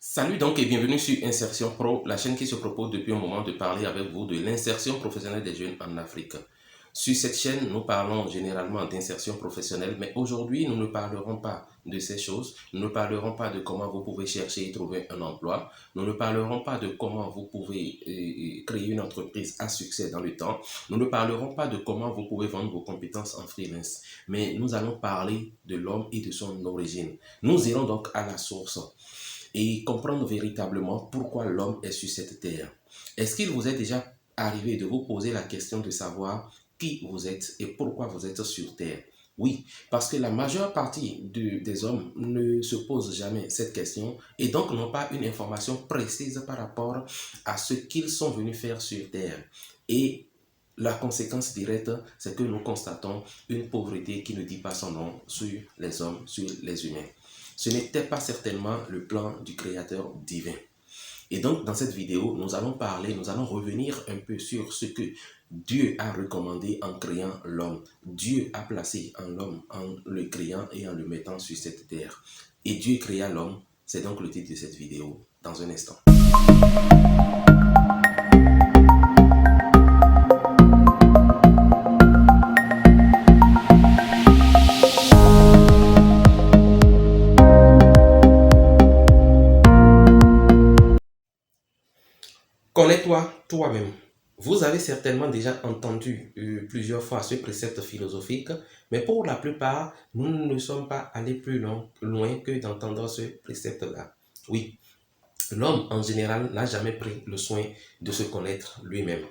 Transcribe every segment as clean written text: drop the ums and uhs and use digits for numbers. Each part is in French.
Salut donc et bienvenue sur Insertion Pro, la chaîne qui se propose depuis un moment de parler avec vous de l'insertion professionnelle des jeunes en Afrique. Sur cette chaîne, nous parlons généralement d'insertion professionnelle, mais aujourd'hui, nous ne parlerons pas de ces choses. Nous ne parlerons pas de comment vous pouvez chercher et trouver un emploi. Nous ne parlerons pas de comment vous pouvez créer une entreprise à succès dans le temps. Nous ne parlerons pas de comment vous pouvez vendre vos compétences en freelance. Mais nous allons parler de l'homme et de son origine. Nous irons donc à la source et comprendre véritablement pourquoi l'homme est sur cette terre. Est-ce qu'il vous est déjà arrivé de vous poser la question de savoir qui vous êtes et pourquoi vous êtes sur terre? Oui, parce que la majeure partie des hommes ne se posent jamais cette question et donc n'ont pas une information précise par rapport à ce qu'ils sont venus faire sur terre. Et la conséquence directe, c'est que nous constatons une pauvreté qui ne dit pas son nom sur les hommes, sur les humains. Ce n'était pas certainement le plan du Créateur divin. Et donc, dans cette vidéo, nous allons revenir un peu sur ce que Dieu a recommandé en créant l'homme. Dieu a placé en l'homme en le créant et en le mettant sur cette terre. Et Dieu créa l'homme, c'est donc le titre de cette vidéo, dans un instant. Connais-toi toi-même. Vous avez certainement déjà entendu plusieurs fois ce précepte philosophique, mais pour la plupart, nous ne sommes pas allés plus loin que d'entendre ce précepte-là. Oui, l'homme en général n'a jamais pris le soin de se connaître lui-même.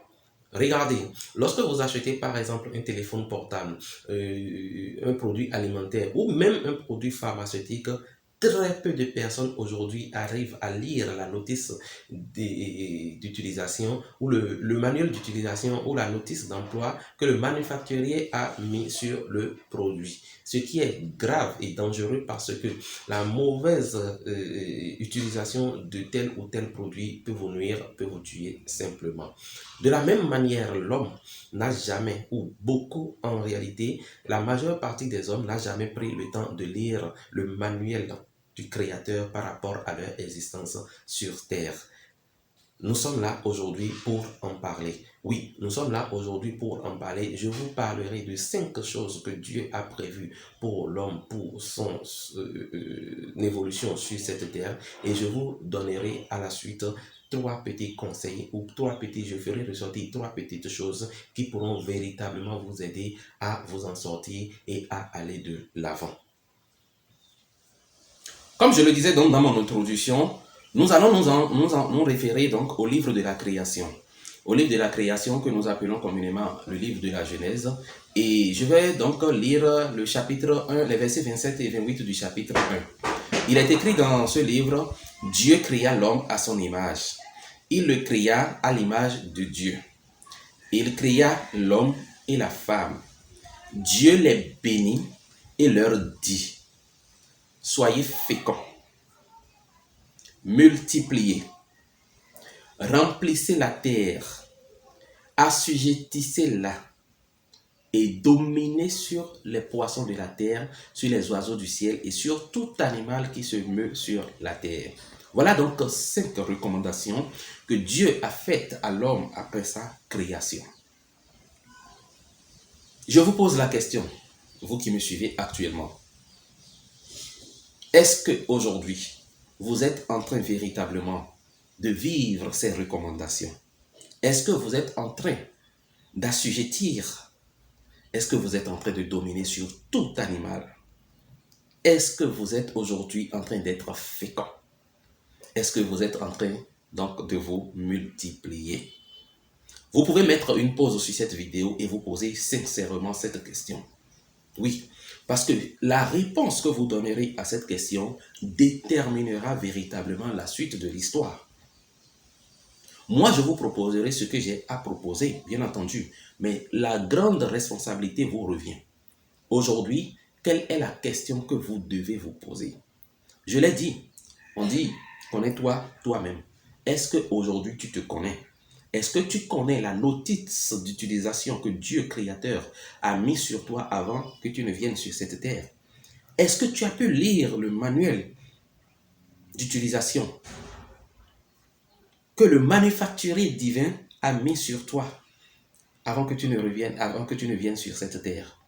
Regardez, lorsque vous achetez par exemple un téléphone portable, un produit alimentaire ou même un produit pharmaceutique, très peu de personnes aujourd'hui arrivent à lire la notice d'utilisation ou le manuel d'utilisation ou la notice d'emploi que le manufacturier a mis sur le produit. Ce qui est grave et dangereux parce que la mauvaise utilisation de tel ou tel produit peut vous nuire, peut vous tuer simplement. De la même manière, l'homme n'a jamais, ou beaucoup en réalité, la majeure partie des hommes n'a jamais pris le temps de lire le manuel du Créateur par rapport à leur existence sur Terre. Nous sommes là aujourd'hui pour en parler. Oui, nous sommes là aujourd'hui pour en parler. Je vous parlerai de 5 choses que Dieu a prévues pour l'homme, pour son évolution sur cette terre. Et je vous donnerai à la suite 3 petits conseils ou je ferai ressortir 3 petites choses qui pourront véritablement vous aider à vous en sortir et à aller de l'avant. Comme je le disais donc dans mon introduction, nous allons nous référer donc au livre de la création. Au livre de la création que nous appelons communément le livre de la Genèse. Et je vais donc lire le chapitre 1, les versets 27 et 28 du chapitre 1. Il est écrit dans ce livre, Dieu créa l'homme à son image. Il le créa à l'image de Dieu. Il créa l'homme et la femme. Dieu les bénit et leur dit, soyez féconds, multipliez, remplissez la terre, assujettissez-la et dominez sur les poissons de la terre, sur les oiseaux du ciel et sur tout animal qui se meut sur la terre. Voilà donc 5 recommandations que Dieu a faites à l'homme après sa création. Je vous pose la question, vous qui me suivez actuellement. Est-ce qu'aujourd'hui, vous êtes en train véritablement de vivre ces recommandations? Est-ce que vous êtes en train d'assujettir? Est-ce que vous êtes en train de dominer sur tout animal? Est-ce que vous êtes aujourd'hui en train d'être fécond? Est-ce que vous êtes en train donc de vous multiplier? Vous pouvez mettre une pause sur cette vidéo et vous poser sincèrement cette question. Oui, parce que la réponse que vous donnerez à cette question déterminera véritablement la suite de l'histoire. Moi, je vous proposerai ce que j'ai à proposer, bien entendu, mais la grande responsabilité vous revient. Aujourd'hui, quelle est la question que vous devez vous poser? Je l'ai dit, on dit, connais-toi toi-même. Est-ce qu'aujourd'hui tu te connais? Est-ce que tu connais la notice d'utilisation que Dieu créateur a mis sur toi avant que tu ne viennes sur cette terre? Est-ce que tu as pu lire le manuel d'utilisation que le manufacturier divin a mis sur toi avant que tu ne viennes sur cette terre.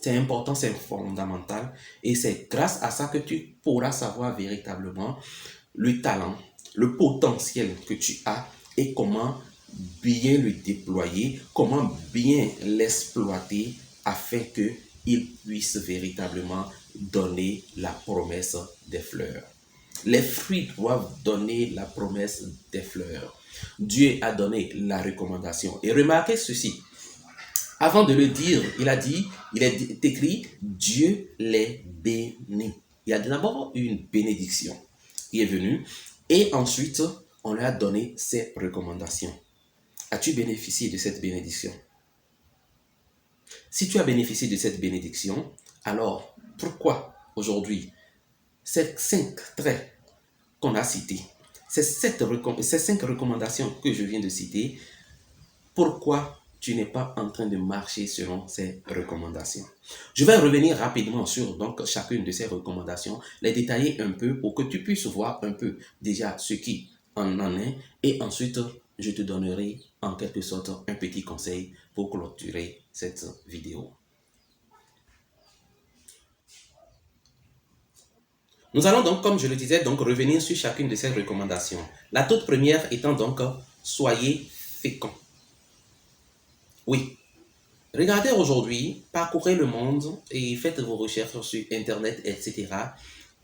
C'est important, c'est fondamental et c'est grâce à ça que tu pourras savoir véritablement le talent, le potentiel que tu as et comment bien le déployer, comment bien l'exploiter afin qu'il puisse véritablement donner la promesse des fleurs. Les fruits doivent donner la promesse des fleurs. Dieu a donné la recommandation. Et remarquez ceci. Avant de le dire, il est écrit, Dieu les bénit. Il y a d'abord une bénédiction qui est venue et ensuite, on lui a donné ses recommandations. As-tu bénéficié de cette bénédiction? Si tu as bénéficié de cette bénédiction, alors pourquoi aujourd'hui ces 5 traits qu'on a cités, ces 5 recommandations que je viens de citer, pourquoi tu n'es pas en train de marcher selon ces recommandations? Je vais revenir rapidement sur donc chacune de ces recommandations, les détailler un peu pour que tu puisses voir un peu déjà ce qui en est et ensuite je te donnerai en quelque sorte un petit conseil pour clôturer cette vidéo. Nous allons donc, comme je le disais, donc revenir sur chacune de ces recommandations. La toute première étant donc, soyez féconds. Oui, regardez aujourd'hui, parcourez le monde et faites vos recherches sur Internet, etc.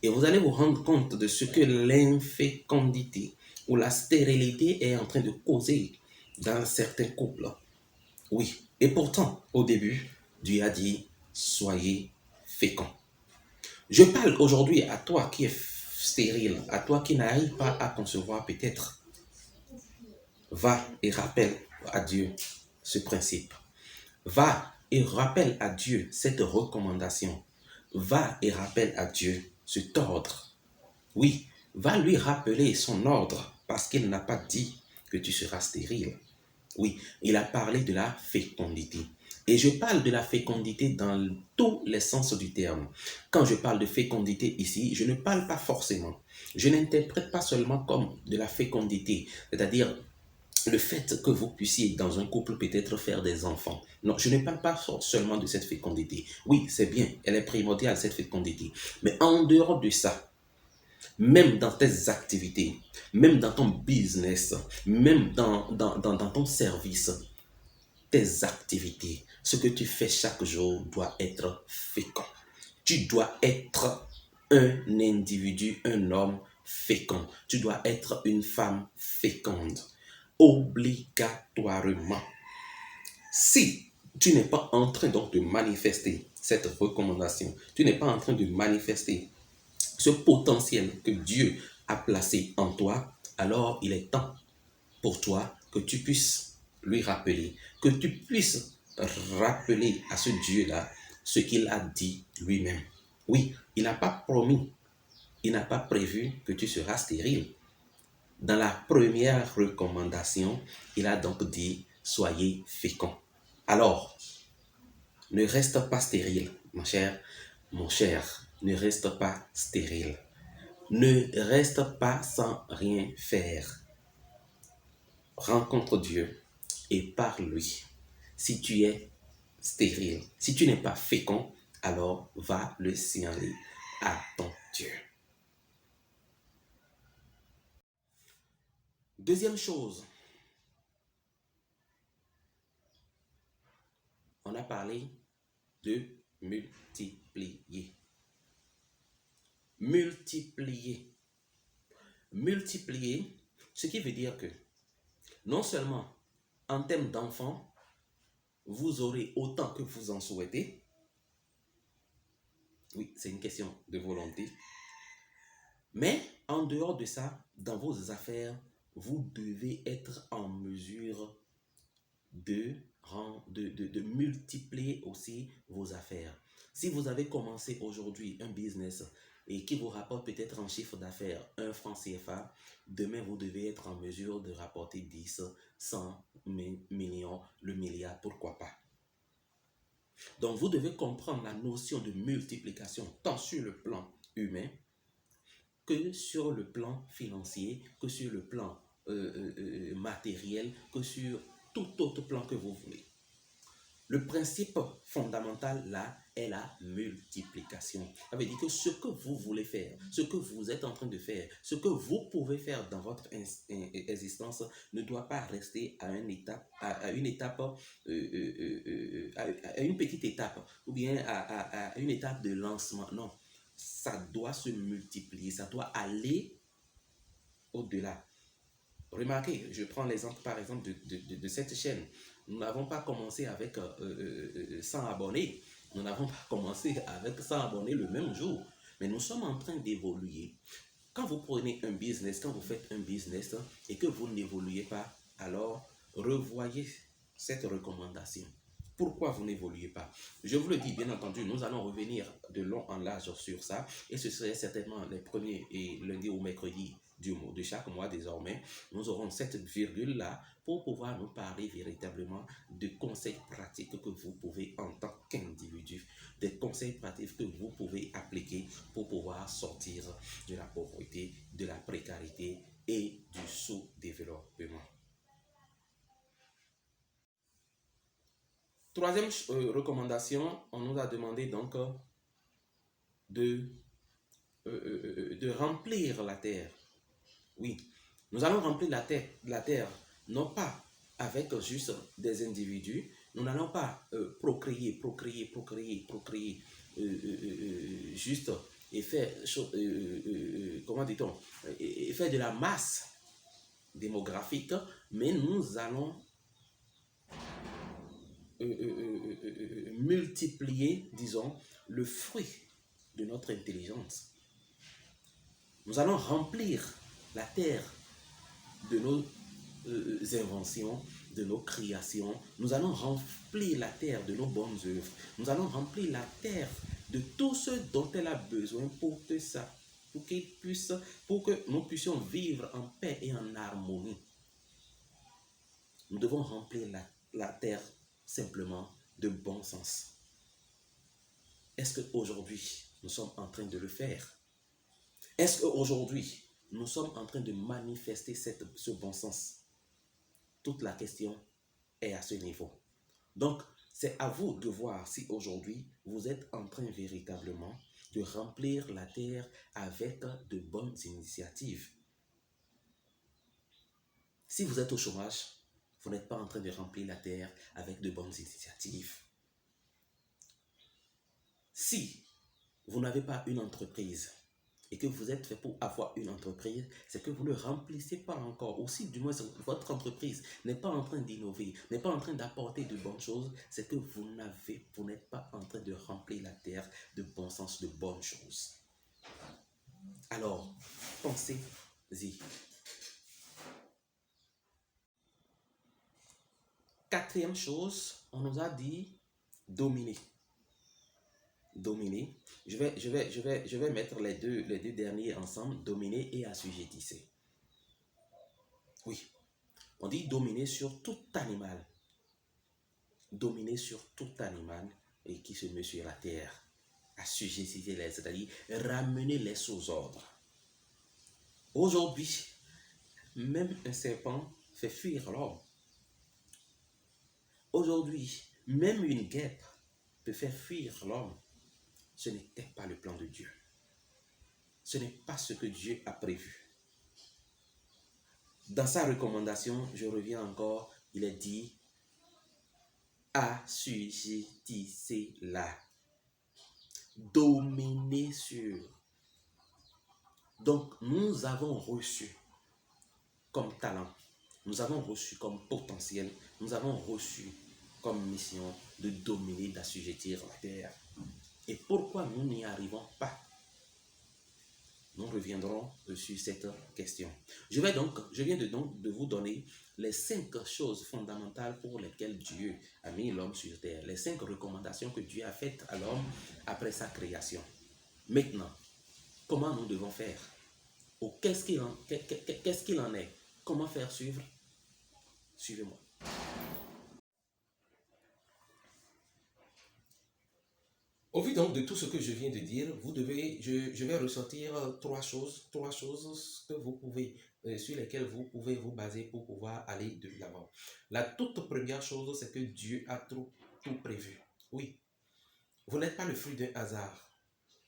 Et vous allez vous rendre compte de ce que l'infécondité ou la stérilité est en train de causer dans certains couples. Oui, et pourtant, au début, Dieu a dit, soyez féconds. Je parle aujourd'hui à toi qui es stérile, à toi qui n'arrive pas à concevoir peut-être. Va et rappelle à Dieu ce principe. Va et rappelle à Dieu cette recommandation. Va et rappelle à Dieu cet ordre. Oui, va lui rappeler son ordre parce qu'il n'a pas dit que tu seras stérile. Oui, il a parlé de la fécondité. Et je parle de la fécondité dans tous les sens du terme. Quand je parle de fécondité ici, je ne parle pas forcément. Je n'interprète pas seulement comme de la fécondité, c'est-à-dire le fait que vous puissiez dans un couple peut-être faire des enfants. Non, je ne parle pas seulement de cette fécondité. Oui, c'est bien, elle est primordiale cette fécondité. Mais en dehors de ça, même dans tes activités, même dans ton business, même dans ton service, tes activités, ce que tu fais chaque jour doit être fécond. Tu dois être un individu, un homme fécond. Tu dois être une femme féconde. Obligatoirement. Si tu n'es pas en train donc de manifester cette recommandation, tu n'es pas en train de manifester ce potentiel que Dieu a placé en toi, alors il est temps pour toi que tu puisses lui rappeler, que tu puisses rappeler à ce Dieu-là ce qu'il a dit lui-même. Oui, il n'a pas promis, il n'a pas prévu que tu seras stérile. Dans la première recommandation, il a donc dit, soyez féconds. Alors, ne reste pas stérile, ma chère, mon cher, ne reste pas stérile. Ne reste pas sans rien faire. Rencontre Dieu et parle-lui. Si tu es stérile, si tu n'es pas fécond, alors va le signaler à ton Dieu. Deuxième chose, on a parlé de multiplier. Multiplier. Multiplier, ce qui veut dire que non seulement en termes d'enfants, vous aurez autant que vous en souhaitez. Oui, c'est une question de volonté. Mais en dehors de ça, dans vos affaires, vous devez être en mesure de multiplier aussi vos affaires. Si vous avez commencé aujourd'hui un business et qui vous rapporte peut-être en chiffre d'affaires 1 franc CFA, demain vous devez être en mesure de rapporter 10, 100 millions, le milliard, pourquoi pas. Donc vous devez comprendre la notion de multiplication tant sur le plan humain que sur le plan financier, que sur le plan matériel que sur tout autre plan que vous voulez. Le principe fondamental là est la multiplication. Ça veut dire que ce que vous voulez faire, ce que vous êtes en train de faire, ce que vous pouvez faire dans votre existence ne doit pas rester à une étape, à une étape, à une petite étape ou bien à une étape de lancement. Non, ça doit se multiplier, ça doit aller au-delà. Remarquez, je prends l'exemple par exemple de cette chaîne. Nous n'avons pas commencé avec 100 abonnés. Nous n'avons pas commencé avec 100 abonnés le même jour. Mais nous sommes en train d'évoluer. Quand vous prenez un business, quand vous faites un business et que vous n'évoluez pas, alors revoyez cette recommandation. Pourquoi vous n'évoluez pas? Je vous le dis, bien entendu, nous allons revenir de long en large sur ça et ce serait certainement les premiers et lundi ou mercredi de chaque mois désormais. Nous aurons cette virgule-là pour pouvoir nous parler véritablement de conseils pratiques que vous pouvez en tant qu'individu, des conseils pratiques que vous pouvez appliquer pour pouvoir sortir de la pauvreté, de la précarité et du sous-développement. Troisième recommandation, on nous a demandé donc de remplir la terre. Oui, nous allons remplir la terre, non pas avec juste des individus. Nous n'allons pas procréer, juste et faire, comment dit-on, et faire de la masse démographique, mais nous allons multiplier, disons, le fruit de notre intelligence. Nous allons remplir la terre de nos inventions, de nos créations. Nous allons remplir la terre de nos bonnes œuvres. Nous allons remplir la terre de tout ce dont elle a besoin pour que nous puissions vivre en paix et en harmonie. Nous devons remplir la terre simplement de bon sens. Est-ce qu'aujourd'hui, nous sommes en train de le faire? Est-ce qu'aujourd'hui, nous sommes en train de manifester ce bon sens? Toute la question est à ce niveau. Donc, c'est à vous de voir si aujourd'hui, vous êtes en train véritablement de remplir la terre avec de bonnes initiatives. Si vous êtes au chômage, vous n'êtes pas en train de remplir la terre avec de bonnes initiatives. Si vous n'avez pas une entreprise et que vous êtes fait pour avoir une entreprise, c'est que vous ne remplissez pas encore. Aussi, du moins, votre entreprise n'est pas en train d'innover, n'est pas en train d'apporter de bonnes choses, c'est que vous n'êtes pas en train de remplir la terre de bon sens, de bonnes choses. Alors, pensez-y. Quatrième chose, on nous a dit dominer. Dominer. Je vais mettre les deux derniers ensemble, dominer et assujettisser. Oui, on dit dominer sur tout animal. Dominer sur tout animal et qui se met sur la terre. Assujettisser-les, c'est-à-dire ramener-les sous ordre. Aujourd'hui, même un serpent fait fuir l'homme. Aujourd'hui, même une guêpe peut faire fuir l'homme. Ce n'était pas le plan de Dieu. Ce n'est pas ce que Dieu a prévu. Dans sa recommandation, je reviens encore, il est dit assujettissez-la. Dominez sur. Donc, nous avons reçu comme talent, nous avons reçu comme potentiel, nous avons reçu comme mission de dominer, d'assujettir la terre. Et pourquoi nous n'y arrivons pas? Nous reviendrons sur cette question. Je viens de vous donner les 5 choses fondamentales pour lesquelles Dieu a mis l'homme sur terre. Les 5 recommandations que Dieu a faites à l'homme après sa création. Maintenant, comment nous devons faire? Ou qu'est-ce qu'il en est? Comment faire suivre? Au vu donc de tout ce que je viens de dire, je vais ressortir trois choses que vous pouvez, sur lesquelles vous pouvez vous baser pour pouvoir aller de l'avant. La toute première chose, c'est que Dieu a tout prévu. Oui, vous n'êtes pas le fruit d'un hasard.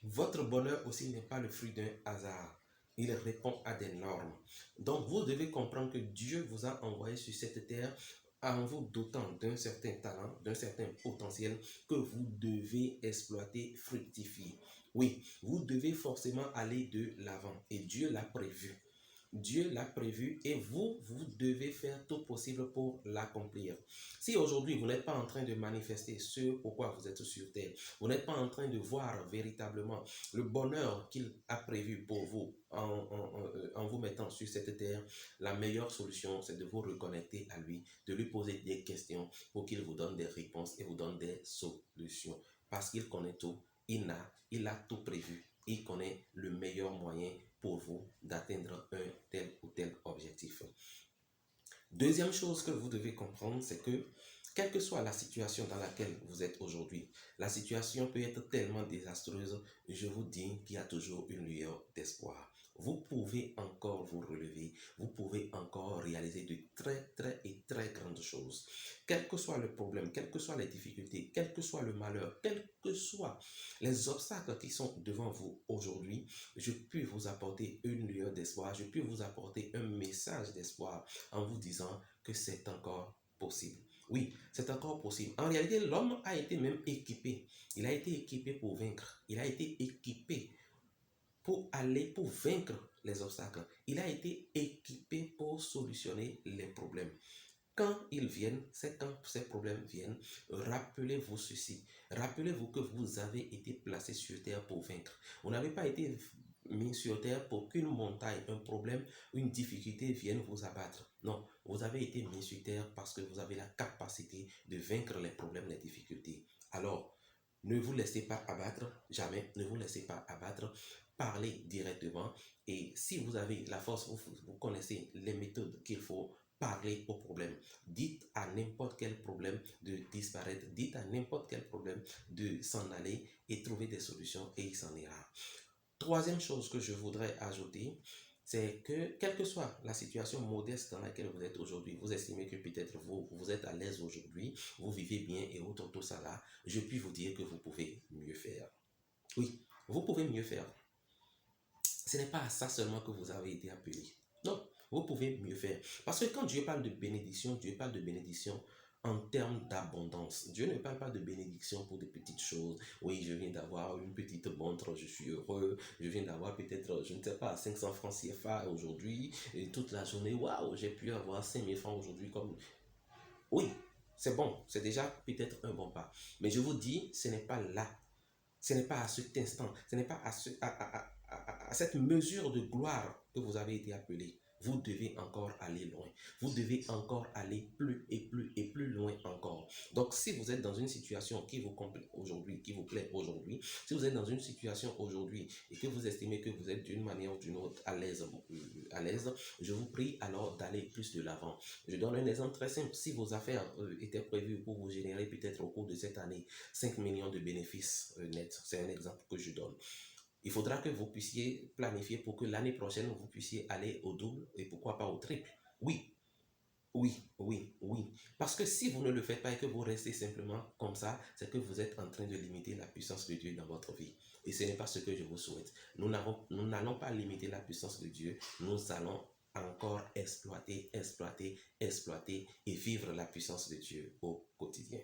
Votre bonheur aussi n'est pas le fruit d'un hasard. Il répond à des normes. Donc vous devez comprendre que Dieu vous a envoyé sur cette terre en vous dotant d'un certain talent, d'un certain potentiel que vous devez exploiter, fructifier. Oui, vous devez forcément aller de l'avant et Dieu l'a prévu. Dieu l'a prévu et vous devez faire tout possible pour l'accomplir. Si aujourd'hui vous n'êtes pas en train de manifester ce pourquoi vous êtes sur terre, vous n'êtes pas en train de voir véritablement le bonheur qu'il a prévu pour vous en vous mettant sur cette terre, la meilleure solution c'est de vous reconnecter à lui, de lui poser des questions pour qu'il vous donne des réponses et vous donne des solutions. Parce qu'il connaît tout, il a tout prévu. Il connaît le meilleur moyen pour vous d'atteindre un tel ou tel objectif. Deuxième chose que vous devez comprendre, c'est que quelle que soit la situation dans laquelle vous êtes aujourd'hui, la situation peut être tellement désastreuse, je vous dis qu'il y a toujours une lueur d'espoir. Vous pouvez encore vous relever, vous pouvez encore réaliser de très grandes choses. Quel que soit le problème, quelles que soient les difficultés, quel que soit le malheur, quels que soient les obstacles qui sont devant vous aujourd'hui, je puis vous apporter une lueur d'espoir, je puis vous apporter un message d'espoir en vous disant que c'est encore possible. Oui, c'est encore possible. En réalité, l'homme a été même équipé. Il a été équipé pour vaincre. Il a été équipé pour pour vaincre les obstacles. Il a été équipé pour solutionner les problèmes. Quand ils viennent, c'est quand ces problèmes viennent, rappelez-vous ceci. Rappelez-vous que vous avez été placé sur terre pour vaincre. Vous n'avez pas été mis sur terre pour qu'une montagne, un problème, une difficulté vienne vous abattre. Non, vous avez été mis sur terre parce que vous avez la capacité de vaincre les problèmes, les difficultés. Alors, ne vous laissez pas abattre, jamais, ne vous laissez pas abattre. Parlez directement et si vous avez la force, vous connaissez les méthodes qu'il faut, parler au problème. Dites à n'importe quel problème de disparaître. Dites à n'importe quel problème de s'en aller et trouver des solutions et il s'en ira. Troisième chose que je voudrais ajouter, c'est que quelle que soit la situation modeste dans laquelle vous êtes aujourd'hui, vous estimez que peut-être vous êtes à l'aise aujourd'hui, vous vivez bien et autre tout ça là, je puis vous dire que vous pouvez mieux faire. Oui, vous pouvez mieux faire. Ce n'est pas à ça seulement que vous avez été appelé. Non, vous pouvez mieux faire. Parce que quand Dieu parle de bénédiction, Dieu parle de bénédiction en termes d'abondance. Dieu ne parle pas de bénédiction pour des petites choses. Oui, je viens d'avoir une petite montre, je suis heureux. Je viens d'avoir peut-être, je ne sais pas, 500 francs CFA aujourd'hui. Et toute la journée, waouh, j'ai pu avoir 5000 francs aujourd'hui. Oui, c'est bon, c'est déjà peut-être un bon pas. Mais je vous dis, ce n'est pas là. Ce n'est pas à cet instant, ce n'est pas à cette mesure de gloire que vous avez été appelé. Vous devez encore aller loin. Vous devez encore aller plus loin encore. Donc, si vous êtes dans une situation qui vous complaît aujourd'hui, qui vous plaît aujourd'hui, si vous êtes dans une situation aujourd'hui et que vous estimez que vous êtes d'une manière ou d'une autre à l'aise, je vous prie alors d'aller plus de l'avant. Je donne un exemple très simple. Si vos affaires étaient prévues pour vous générer peut-être au cours de cette année 5 millions de bénéfices nets, c'est un exemple que je donne. Il faudra que vous puissiez planifier pour que l'année prochaine, vous puissiez aller au double et pourquoi pas au triple. Oui, oui. Parce que si vous ne le faites pas et que vous restez simplement comme ça, c'est que vous êtes en train de limiter la puissance de Dieu dans votre vie. Et ce n'est pas ce que je vous souhaite. Nous n'allons pas limiter la puissance de Dieu. Nous allons encore exploiter et vivre la puissance de Dieu au quotidien.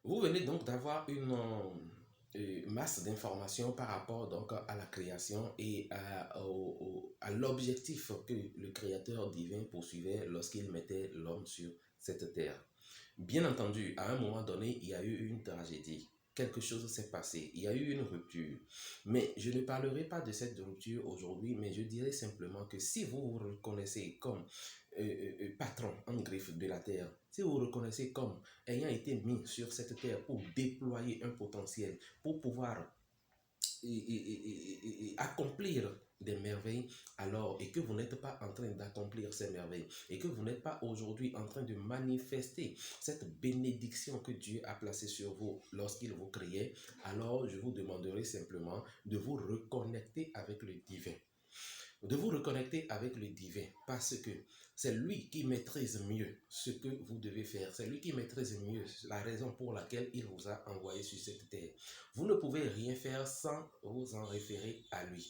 Vous venez donc d'avoir une masse d'informations par rapport donc à la création et à l'objectif que le Créateur divin poursuivait lorsqu'il mettait l'homme sur cette terre. Bien entendu, à un moment donné, il y a eu une tragédie. Quelque chose s'est passé, il y a eu une rupture. Mais je ne parlerai pas de cette rupture aujourd'hui, mais je dirais simplement que si vous vous reconnaissez comme patron en griffe de la terre, si vous vous reconnaissez comme ayant été mis sur cette terre pour déployer un potentiel, pour pouvoir accomplir des merveilles, alors alors, et que vous n'êtes pas en train d'accomplir ces merveilles, et que vous n'êtes pas aujourd'hui en train de manifester cette bénédiction que Dieu a placée sur vous lorsqu'il vous créait, alors je vous demanderai simplement de vous reconnecter avec le divin. De vous reconnecter avec le divin parce que c'est lui qui maîtrise mieux ce que vous devez faire. C'est lui qui maîtrise mieux la raison pour laquelle il vous a envoyé sur cette terre. Vous ne pouvez rien faire sans vous en référer à lui.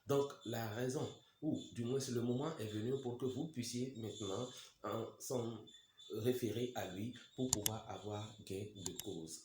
Donc la raison, ou du moins le moment est venu pour que vous puissiez maintenant s'en référer à lui pour pouvoir avoir gain de cause.